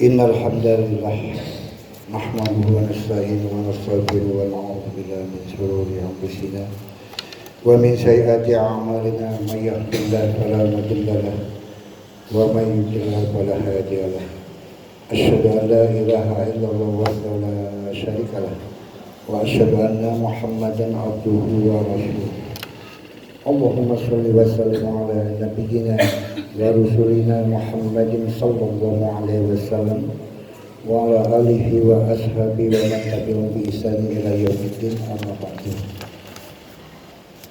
Innal hamdalillah nahmaduhu wa nasta'inuhu wa nastaghfiruhu wa na'udzu billahi min shururi anfusina wa min sayyiati a'malina may yahdihillahu fala mudilla lahu wa may yudlil fala hadiya lahu. Asyhadu an la ilaha illallah wahdahu la syarika lahu wa asyhadu anna Muhammadan abduhu wa rasuluh. Allahumma shalli wa sallim ala nabiyyina wa rasulina Muhammadin sallallahu alaihi wasallam wa ala alihi wa ashabihi wa man tabi'ahum bi ihsan ila yaumiddin, amma ba'du.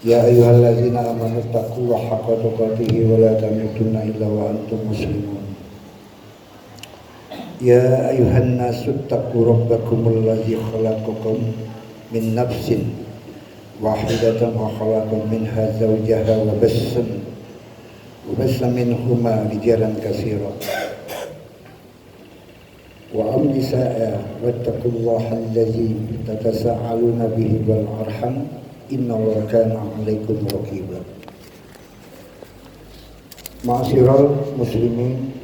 Ya ayyuhallazina amanu taqullaha haqqa tuqatih wa la tamutunna illa wa antum muslimun. Ya ayyuhan nasu taqu rabbakumul ladzi khalaqakum min nafsin wahidatan wa khalaqa minha zawjaha wa bassa minhuma rijalan katsiran wa nisaa wattaqullaha allazi tatasaaluna bihi wal arham innallaha kana 'alaikum raqiba. Ma'asyiral muslimin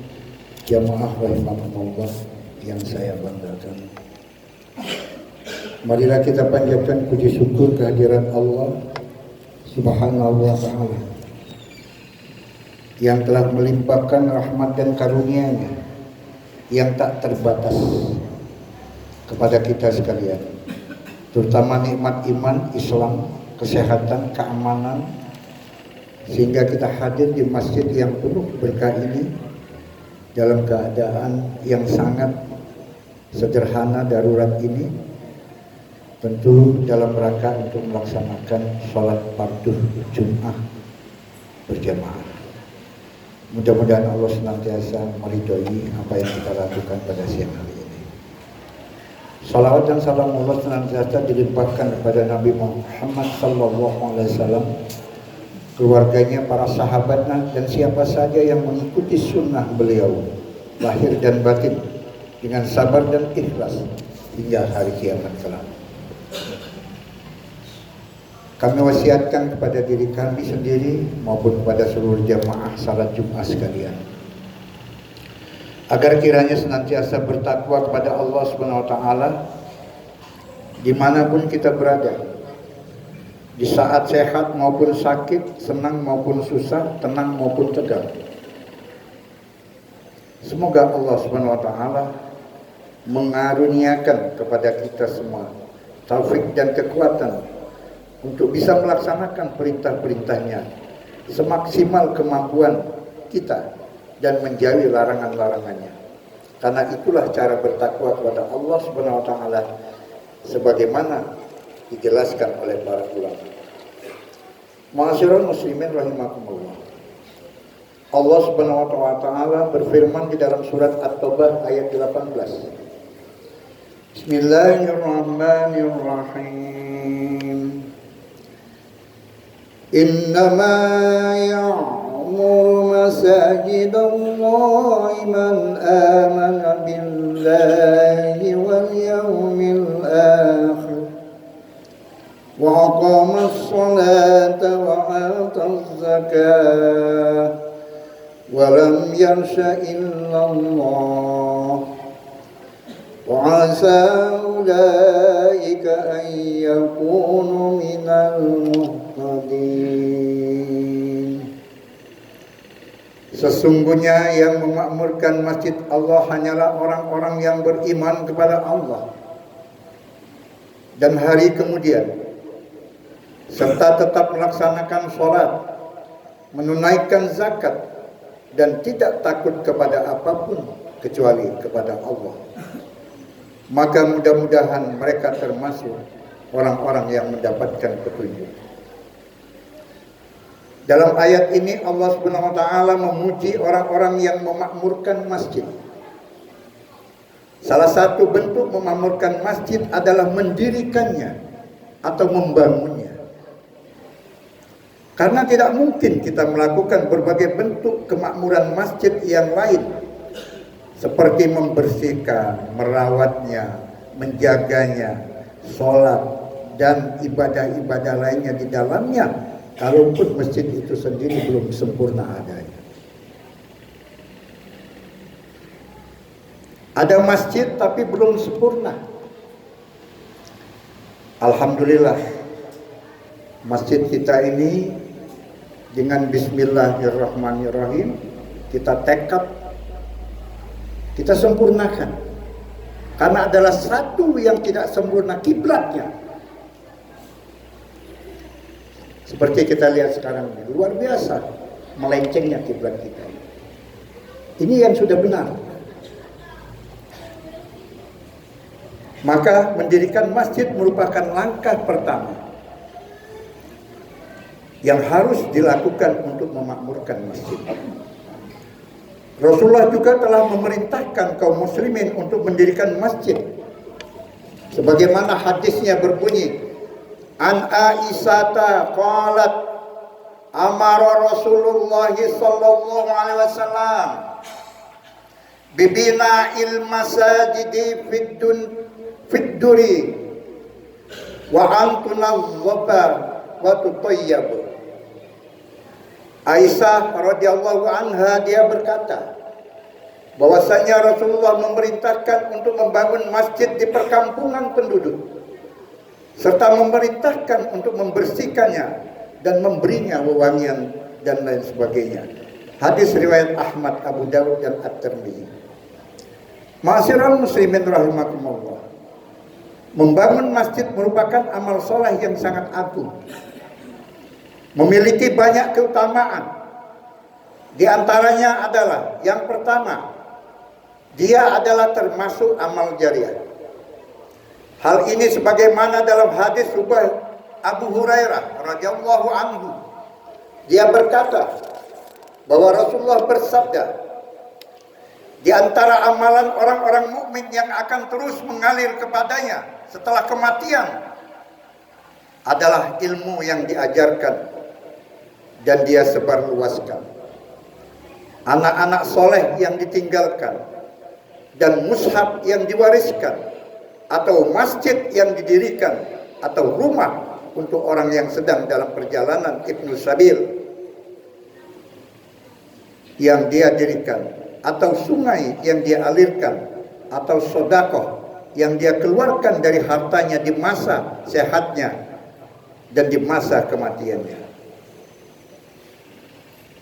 jamaah rahimakumullah yang saya banggakan, marilah kita panjatkan puji syukur kehadiran Allah Subhanahu wa ta'ala yang telah melimpahkan rahmat dan karunia-Nya yang tak terbatas kepada kita sekalian, terutama nikmat iman, Islam, kesehatan, keamanan, sehingga kita hadir di masjid yang penuh berkah ini dalam keadaan yang sangat sederhana darurat ini, tentu dalam rangka untuk melaksanakan sholat fardu Jum'ah berjamaah. Mudah-mudahan Allah senantiasa meridhoi apa yang kita lakukan pada siang hari ini. Salawat dan salam Allah senantiasa dilimpahkan kepada Nabi Muhammad sallallahu alaihi wasallam, keluarganya, para sahabatnya, dan siapa saja yang mengikuti sunnah beliau lahir dan batin dengan sabar dan ikhlas hingga hari kiamat kelak. Kami wasiatkan kepada diri kami sendiri maupun kepada seluruh jamaah salat Jumat sekalian, agar kiranya senantiasa bertakwa kepada Allah Subhanahu wa ta'ala dimanapun kita berada, di saat sehat maupun sakit, senang maupun susah, tenang maupun tegang. Semoga Allah Subhanahu wa ta'ala mengaruniakan kepada kita semua taufik dan kekuatan untuk bisa melaksanakan perintah-perintahnya semaksimal kemampuan kita dan menjauhi larangan-larangannya. Karena itulah cara bertakwa kepada Allah Subhanahu wa ta'ala sebagaimana dijelaskan oleh para ulama. Ma'asyiral muslimin rahimakumullah. Allah Subhanahu wa ta'ala berfirman di dalam surat At-Taubah ayat 18. Bismillahirrahmanirrahim. Innama ya'muru masajidallahi man amana billahi wal yawmil akhir wa aqama as-salata wa ata az-zakata wa lam yakhsha illa Allah wa 'asa ulaika an yakunu minal muhtadin. Sesungguhnya yang memakmurkan masjid Allah hanyalah orang-orang yang beriman kepada Allah dan hari kemudian, serta tetap melaksanakan sholat, menunaikan zakat, dan tidak takut kepada apapun kecuali kepada Allah. Maka mudah-mudahan mereka termasuk orang-orang yang mendapatkan petunjuk. Dalam ayat ini Allah Subhanahu wa ta'ala memuji orang-orang yang memakmurkan masjid. Salah satu bentuk memakmurkan masjid adalah mendirikannya atau membangunnya. Karena tidak mungkin kita melakukan berbagai bentuk kemakmuran masjid yang lain, seperti membersihkan, merawatnya, menjaganya, sholat, dan ibadah-ibadah lainnya di dalamnya, kalaupun masjid itu sendiri belum sempurna adanya. Ada masjid tapi belum sempurna. Alhamdulillah, masjid kita ini dengan bismillahirrahmanirrahim kita tekad, kita sempurnakan. Karena adalah satu yang tidak sempurna kiblatnya. Seperti kita lihat sekarang ini, luar biasa melencengnya kiblat kita. Ini yang sudah benar. Maka mendirikan masjid merupakan langkah pertama yang harus dilakukan untuk memakmurkan masjid. Rasulullah juga telah memerintahkan kaum muslimin untuk mendirikan masjid. Sebagaimana hadisnya berbunyi, An Aisyata qalat amara Rasulullah sallallahu alaihi wasallam bibina il masajidi fid duri wa antunazzafa wa tutayyab. Aisyah radhiyallahu anha dia berkata bahwasanya Rasulullah memerintahkan untuk membangun masjid di perkampungan penduduk serta memerintahkan untuk membersihkannya dan memberinya wewangian dan lain sebagainya. Hadis riwayat Ahmad, Abu Dawud dan At-Tirmidzi. Ma'asyiral muslimin rahimakumullah. Membangun masjid merupakan amal soleh yang sangat agung. Memiliki banyak keutamaan. Di antaranya adalah yang pertama, dia adalah termasuk amal jariah. Hal ini sebagaimana dalam hadis Abu Hurairah radhiyallahu anhu. Dia berkata bahwa Rasulullah bersabda, di antara amalan orang-orang mukmin yang akan terus mengalir kepadanya setelah kematian adalah ilmu yang diajarkan dan dia sebarluaskan, anak-anak soleh yang ditinggalkan, dan mushaf yang diwariskan, atau masjid yang didirikan, atau rumah untuk orang yang sedang dalam perjalanan Ibnu Sabil yang dia dirikan, atau sungai yang dia alirkan, atau sodakoh yang dia keluarkan dari hartanya di masa sehatnya dan di masa kematiannya,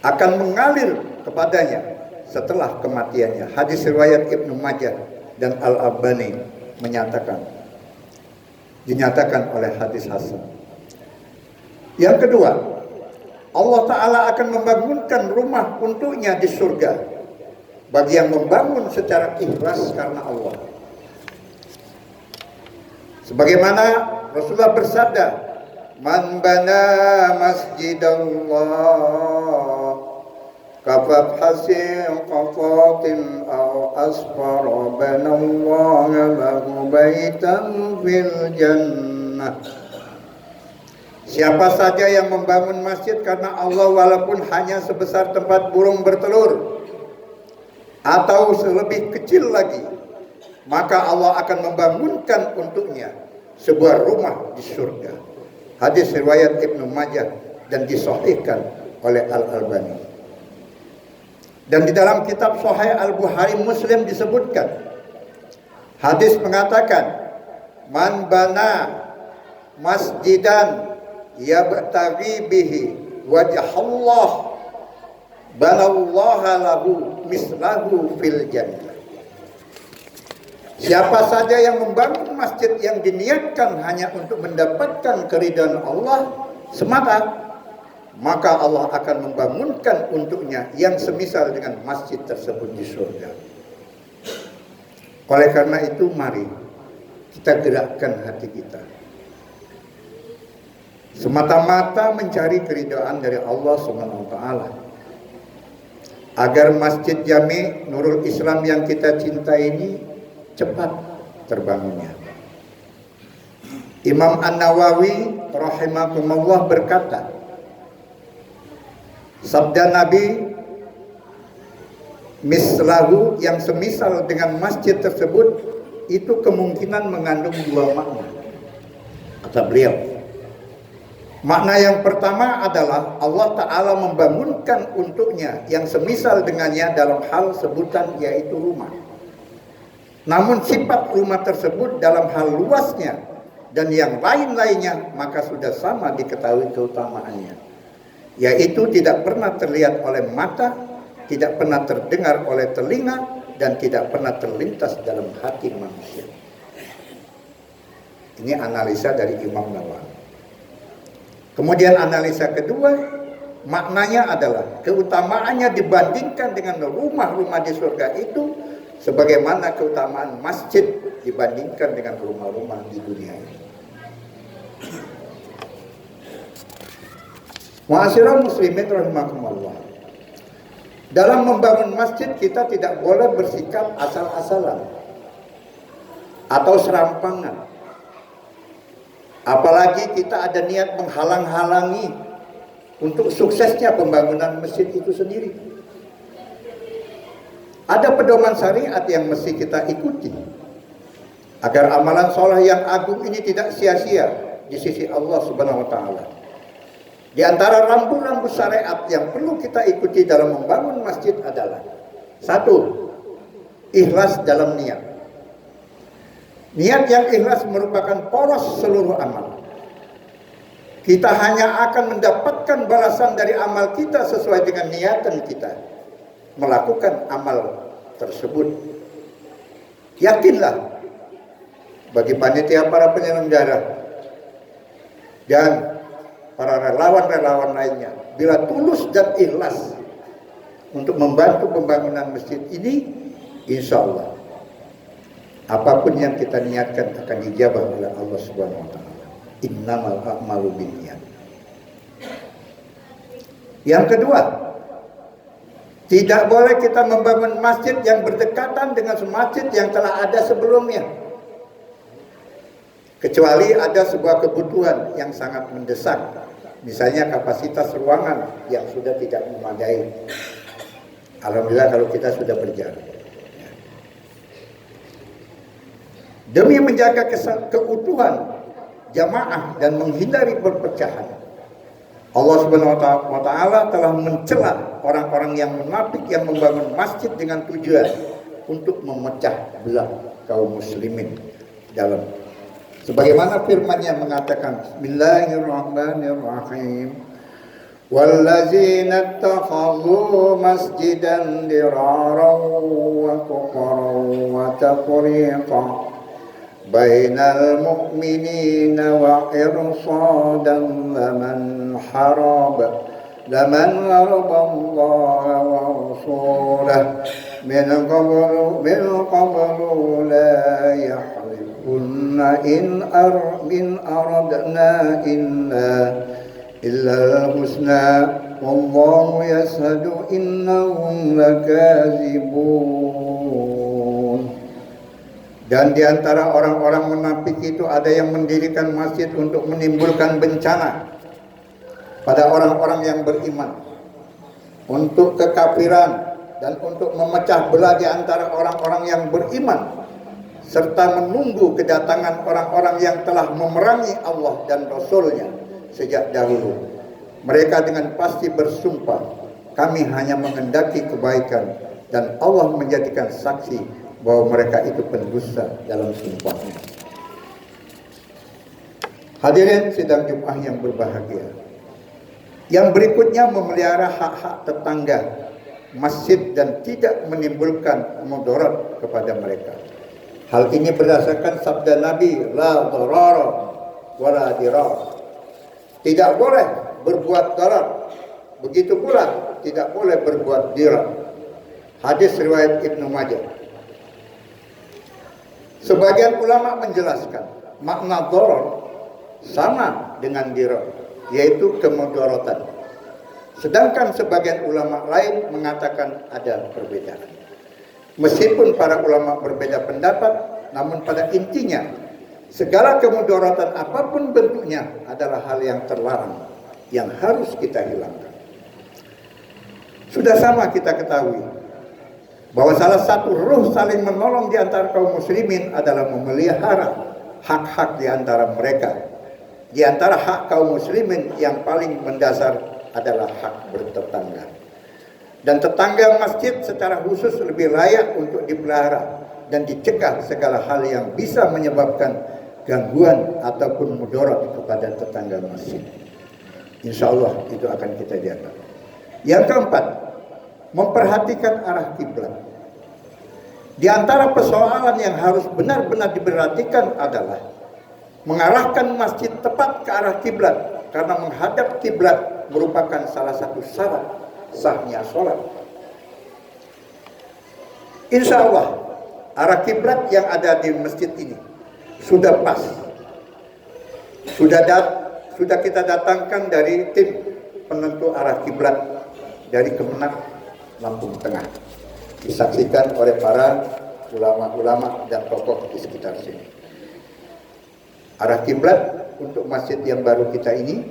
akan mengalir kepadanya setelah kematiannya. Hadis riwayat Ibnu Majah dan Al-Albani dinyatakan oleh hadis hasan. Yang kedua, Allah Ta'ala akan membangunkan rumah untuknya di surga bagi yang membangun secara ikhlas karena Allah. Sebagaimana Rasulullah bersabda, man bana masjidallah kafat hasil qafatin aw asfara banallaha lahu baitan fil jannah. Siapa saja yang membangun masjid karena Allah walaupun hanya sebesar tempat burung bertelur atau lebih kecil lagi, maka Allah akan membangunkan untuknya sebuah rumah di surga. Hadis riwayat Ibnu Majah dan disahihkan oleh Al-Albani. Dan di dalam kitab Sahih Al-Bukhari Muslim disebutkan, hadis mengatakan, man bana masjidan yabtaghi bihi wajhallah banallaha lahu mislahu fil jannah. Siapa saja yang membangun masjid yang diniatkan hanya untuk mendapatkan keridhaan Allah semata, maka Allah akan membangunkan untuknya yang semisal dengan masjid tersebut di surga. Oleh karena itu, mari kita gerakkan hati kita semata-mata mencari keridhaan dari Allah Subhanahu wa taala, agar Masjid Jami Nurul Islam yang kita cintai ini cepat terbangunnya. Imam An-Nawawi rahimahullah berkata, sabda Nabi, mislahu yang semisal dengan masjid tersebut itu kemungkinan mengandung dua makna. Kata beliau, makna yang pertama adalah Allah Ta'ala membangunkan untuknya yang semisal dengannya dalam hal sebutan yaitu rumah. Namun sifat rumah tersebut dalam hal luasnya dan yang lain-lainnya maka sudah sama diketahui keutamaannya, yaitu tidak pernah terlihat oleh mata, tidak pernah terdengar oleh telinga, dan tidak pernah terlintas dalam hati manusia. Ini analisa dari Imam Nawawi. Kemudian analisa kedua, maknanya adalah keutamaannya dibandingkan dengan rumah-rumah di surga itu sebagaimana keutamaan masjid dibandingkan dengan rumah-rumah di dunia ini. Ma'asyiral muslimin rahimakumullah. Dalam membangun masjid kita tidak boleh bersikap asal-asalan atau serampangan. Apalagi kita ada niat menghalang-halangi untuk suksesnya pembangunan masjid itu sendiri. Ada pedoman syariat yang mesti kita ikuti agar amalan soleh yang agung ini tidak sia-sia di sisi Allah Subhanahu wa taala. Di antara rambu-rambu syariat yang perlu kita ikuti dalam membangun masjid adalah: satu, ikhlas dalam niat. Niat yang ikhlas merupakan poros seluruh amal. Kita hanya akan mendapatkan balasan dari amal kita sesuai dengan niatan kita melakukan amal tersebut. Yakinlah bagi panitia, para penyelenggara, dan para relawan-relawan lainnya, bila tulus dan ikhlas untuk membantu pembangunan masjid ini, insya Allah apapun yang kita niatkan akan dijabah oleh Allah Subhanahu wa taala. Innamal a'malu binniyat. Yang kedua, tidak boleh kita membangun masjid yang berdekatan dengan masjid yang telah ada sebelumnya, kecuali ada sebuah kebutuhan yang sangat mendesak, misalnya kapasitas ruangan yang sudah tidak memadai. Alhamdulillah kalau kita sudah berjalan. Demi menjaga keutuhan jamaah dan menghindari perpecahan, Allah Subhanahu wa taala telah mencela orang-orang yang munafik yang membangun masjid dengan tujuan untuk memecah belah kaum muslimin dalam, sebagaimana firman-Nya mengatakan, Bismillahirrahmanirrahim, wallazina ittakhadhu masjidan diraran wa kufran wa tafriqan bainal mu'minina wa irsadan laman haraba Allah wa rasulahu min qablu la yahlifuna in aradna illa al-husna wallahu yashhadu innahum lakazibun. Dan di antara orang-orang munafik itu ada yang mendirikan masjid untuk menimbulkan bencana pada orang-orang yang beriman, untuk kekafiran, dan untuk memecah belah di antara orang-orang yang beriman, serta menunggu kedatangan orang-orang yang telah memerangi Allah dan Rasul-Nya sejak dahulu. Mereka dengan pasti bersumpah, kami hanya menghendaki kebaikan, dan Allah menjadikan saksi bahwa mereka itu pendusta dalam sumpahnya. Hadirin sidang Jumat yang berbahagia, yang berikutnya memelihara hak-hak tetangga masjid dan tidak menimbulkan mudarat kepada mereka. Hal ini berdasarkan sabda Nabi, la darara wa la dirar. Tidak boleh berbuat darar, begitu pula tidak boleh berbuat dirar. Hadis riwayat Ibnu Majah. Sebagian ulama menjelaskan makna darar sama dengan dirar, yaitu kemudaratan. Sedangkan sebagian ulama lain mengatakan ada perbedaan. Meskipun para ulama berbeda pendapat, namun pada intinya segala kemudaratan apapun bentuknya adalah hal yang terlarang, yang harus kita hilangkan. Sudah sama kita ketahui bahwa salah satu ruh saling menolong di antara kaum muslimin adalah memelihara hak-hak di antara mereka. Di antara hak kaum muslimin yang paling mendasar adalah hak bertetangga. Dan tetangga masjid secara khusus lebih layak untuk dipelihara dan dicegah segala hal yang bisa menyebabkan gangguan ataupun mudarat kepada tetangga masjid. Insya Allah itu akan kita jaga. Yang keempat, memperhatikan arah kiblat. Di antara persoalan yang harus benar-benar diperhatikan adalah mengarahkan masjid tepat ke arah kiblat, karena menghadap kiblat merupakan salah satu syarat sahnya sholat. Insya Allah arah kiblat yang ada di masjid ini sudah pas, sudah kita datangkan dari tim penentu arah kiblat dari Kemenak Lampung Tengah, disaksikan oleh para ulama-ulama dan tokoh di sekitar sini. Arah kiblat untuk masjid yang baru kita ini,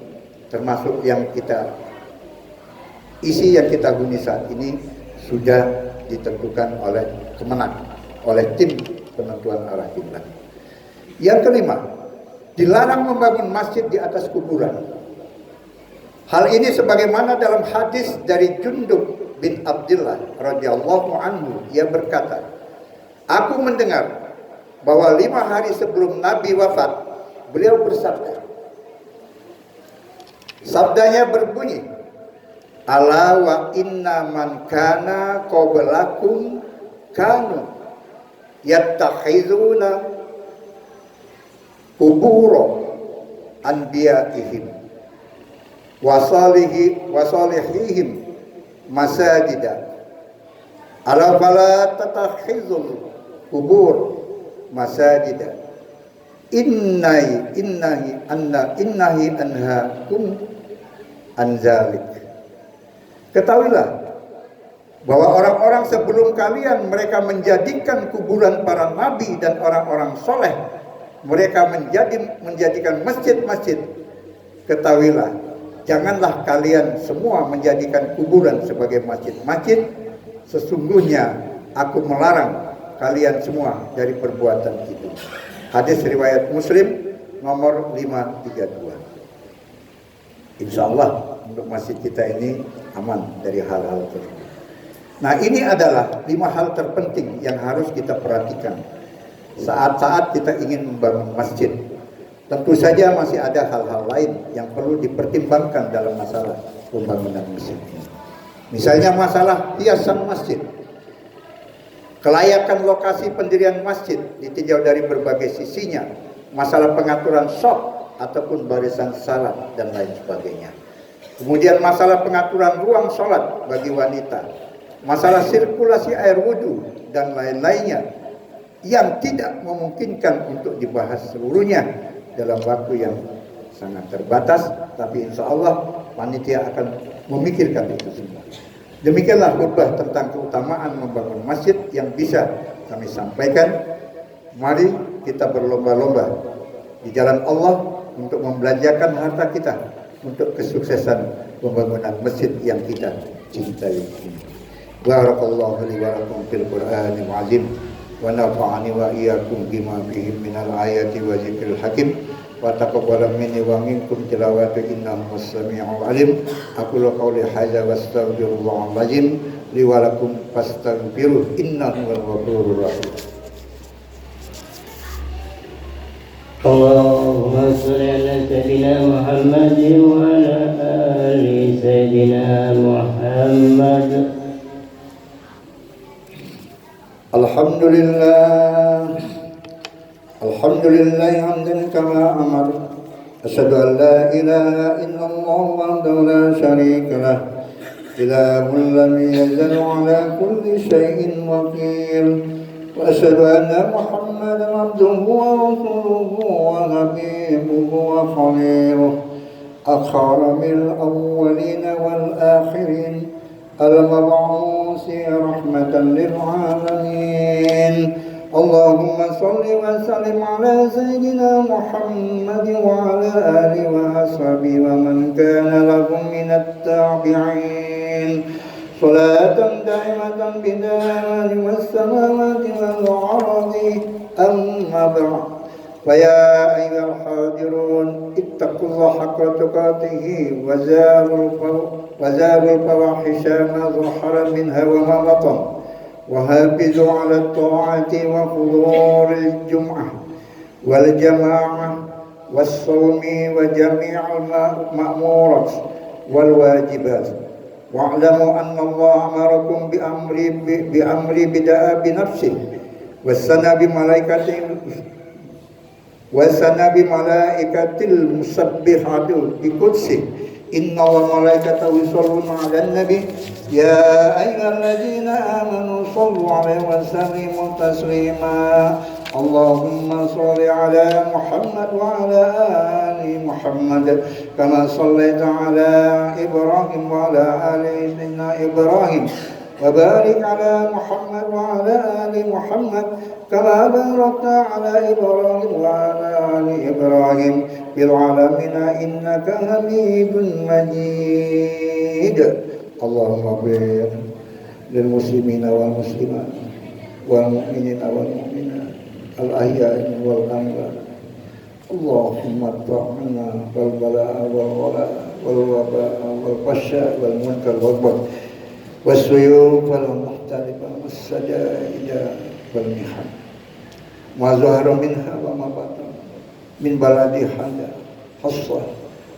termasuk yang kita isi yang kita huni saat ini, sudah ditentukan oleh Kemenak, oleh tim penentuan arah kiblat. Yang kelima, dilarang membangun masjid di atas kuburan. Hal ini sebagaimana dalam hadis dari Jundub bin Abdullah radhiyallahu anhu, ia berkata, aku mendengar bahwa 5 hari sebelum Nabi wafat, beliau bersabda. Sabdanya berbunyi, ala wa inna man kana qablakum kanu yattakhizuna kuburo anbiya'ihim wasalihihim masajida ala fala tatakhizul kubur masajida innahi anhakum anzalik. Ketahuilah bahwa orang-orang sebelum kalian mereka menjadikan kuburan para nabi dan orang-orang soleh, mereka menjadikan masjid-masjid. Ketahuilah, janganlah kalian semua menjadikan kuburan sebagai masjid-masjid. Sesungguhnya aku melarang kalian semua dari perbuatan itu. Hadis riwayat Muslim nomor 532. Insya Allah untuk masjid kita ini aman dari hal-hal tersebut. Nah, ini adalah 5 hal terpenting yang harus kita perhatikan saat-saat kita ingin membangun masjid. Tentu saja masih ada hal-hal lain yang perlu dipertimbangkan dalam masalah pembangunan masjid ini. Misalnya masalah hiasan masjid, kelayakan lokasi pendirian masjid ditinjau dari berbagai sisinya, masalah pengaturan shaf ataupun barisan salat dan lain sebagainya. Kemudian masalah pengaturan ruang sholat bagi wanita, masalah sirkulasi air wudhu dan lain-lainnya yang tidak memungkinkan untuk dibahas seluruhnya dalam waktu yang sangat terbatas, tapi insya Allah panitia akan memikirkan itu semua. Demikianlah khutbah tentang keutamaan membangun masjid yang bisa kami sampaikan. Mari kita berlomba-lomba di jalan Allah untuk membelanjakan harta kita untuk kesuksesan pembangunan masjid yang kita cintai ini. Barakallahu li wa lakum fil Qur'anil azim wa nafa'ani wa iyyakum bima fihi minal ayati wa zikril hakim wa taqabbala minni wa minkum tilawata innahu was-sami'ul alim. Aqulu qawli hadza wastaghfirullahal azim li wa lakum fastaghfiruhu innahu huwal ghafurur rahim. Allahumma shalli ala sayyidina Muhammad wa ala ali sayyidina Muhammad. Alhamdulillah hamdan kama amar. Asyhadu an la ilaha illallah wahdahu la syarika lah, ilahun lam yazal ala kulli syai'in wakil. Wa asyhadu anna Muhammadan abduhu wa rasuluhu wa habibuhu wa khaliluhu, akramil awwalina wal akhirin, al-mab'usi rahmatan lil alamin. Allahumma salli wa sallim ala sayyidina Muhammad wa ala alihi wa ashabihi wa man kana lahum minat tabi'in. Salatan daimatan bidawami was samawati wal ardi, amma ba'd. Wa ya ayyuhal hadirun ittaqullaha haqqa tuqatih wa zarul fawahisha ma zahara minha wa ma batan وحافظوا على الطاعة وحضور الجمعة والجماعة والصوم وجميع المأمورات والواجبات. واعلموا أن الله أمركم بأمر بدأ بنفسه وسنى بملائكة المسبحات بقدسه إن الله وملائكته يصلون على النبي يا أيها الذين آمنوا صلوا عليه وسلموا تسليما اللهم صل على محمد وعلى آل محمد كما صليت على إبراهيم وعلى آل سيدنا إبراهيم وبارك على محمد وعلى آل محمد كما باركت على إبراهيم وعلى آل إبراهيم في العالمين إنك حميد مجيد. اللهم اغفر للمسلمين والمسلمات والمؤمنين والمؤمنات الأحياء والأموات. اللهم ادفع عنا البلاء والوباء والفحشاء والمنكر والبغي والسيوف والمختلفة والسجائد والمحن ما ظهر منها وما بطن من بلد هذا خاصة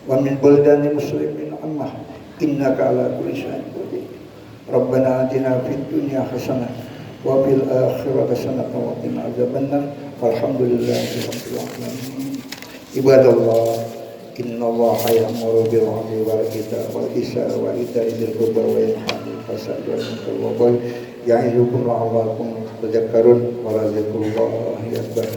ومن بلدان المسلمين عامة إنك على كل شيء قدير. ربنا آتنا في الدنيا حسنة وفي الآخرة حسنة وقنا عذاب النار. والحمد لله رب العالمين. عباد الله إن الله يأمر بالعدل والإحسان وإيتاء ذي القربى وينهى عن الفحشاء والمنكر والبغي يعظكم لعلكم تذكرون ولذكر الله أكبر.